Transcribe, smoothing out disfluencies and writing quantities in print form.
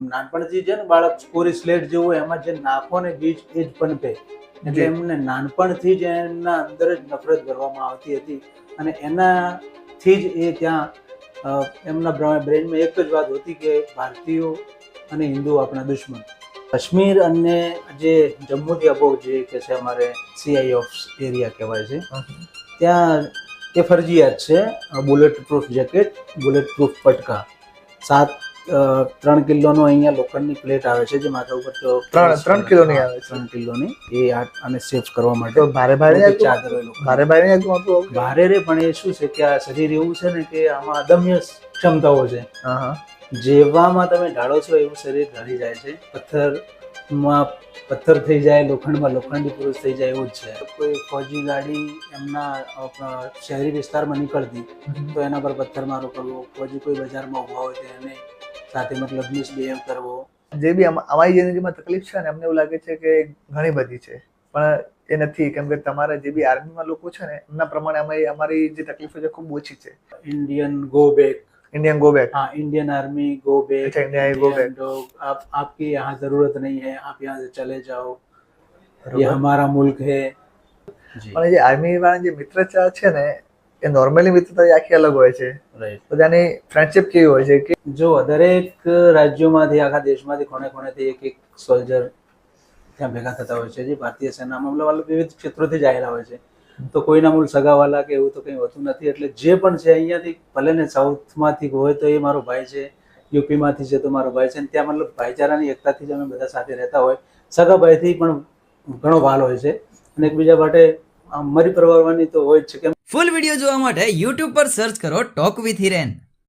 નાનપણથી છે ને બાળક કોરી સ્લેટ જેવું હોય, એમાં જે નાખો ને બીજ એ જ પનપે. એટલે એમને નાનપણથી જ એમના અંદર જ નફરત કરવામાં આવતી હતી અને એનાથી જ એ ત્યાં એમના બ્રેનમાં એક જ વાત હતી કે ભારતીયો અને હિન્દુ આપણા દુશ્મન. કાશ્મીર અને જે જમ્મુથી અબોવ જે કે છે અમારે CI ઓફ એરિયા કહેવાય છે, ત્યાં એ ફરજિયાત છે bullet proof jacket, bullet proof પટકા. 3 કિલોનો અહીંયા લોખંડની પ્લેટ આવે છે જે માથા ઉપર 3 કિલોની આવે છે. 3 કિલોની એ આને સેફ કરવા માટે. તો ભારે ચાદર હોય ભારે રે, પણ એ શું છે કે આ શરીર એવું છે ને કે આમાં અદમ્ય ક્ષમતાઓ છે. જેવામાં તમે ઢાળો છો એવું શરીર ઢળી જાય છે. પથ્થરમાં પથ્થર થઈ જાય, લોખંડમાં લોખંડી પુરુષ થઈ જાય એવું જ છે. કોઈ ફૌજી ગાડી એમના શહેરી વિસ્તારમાં નીકળતી તો એના પર પથ્થરમારો કરવો, ફૌજી કોઈ બજારમાં ઉભા હોય તો એને સાથે મતલબ મિસબિહેવ કરવો. જે બી અમારી જિંદગીમાં તકલીફ છે ને, અમને એવું લાગે છે કે ઘણી બધી છે, પણ એ નથી. કેમ કે તમારા જે બી આર્મીમાં લોકો છે ને, એમના પ્રમાણે અમારી જે તકલીફો છે ખૂબ ઓછી છે. इंडियन गो बैक, हाँ Indian army go back, India go back, आपकी यहाँ जरूरत नहीं है, आप यहाँ से चले जाओ, ये हमारा मुल्क है. પણ જે આર્મી વાળા જે મિત્રતા છે ને, એ નોર્મલી મિત્રતા આખી અલગ હોય છે. તો ત્યાંની ફ્રેન્ડશિપ કેવી હોય છે કે જો દરેક રાજ્યોમાંથી, આખા દેશમાંથી ખૂણે ખૂણેથી એક સોલ્જર ત્યાં ભેગા થતા હોય છે જે ભારતીય સેનામાં મતલબ વિવિધ ક્ષેત્રોથી જ આવેલા હોય છે. તો કોઈના મૂળ સગાવાલા કે એવું તો કંઈ હોતું નથી. એટલે જે પણ છે અહીંયાથી, ભલે ને સાઉથમાંથી હોય તો એ મારો ભાઈ છે, યુપીમાંથી છે તો મારો ભાઈ છે. ત્યાં મતલબ ભાઈચારાની એકતાથી જ અમે બધા સાથે રહેતા હોય. સગા ભાઈથી પણ ઘણો ભાલ હોય છે અને એકબીજા માટે મરી પરવારવાની તો હોય જ છે. ફૂલ વિડીયો જોવા માટે YouTube પર સર્ચ કરો ટોક વિથ હિરેન.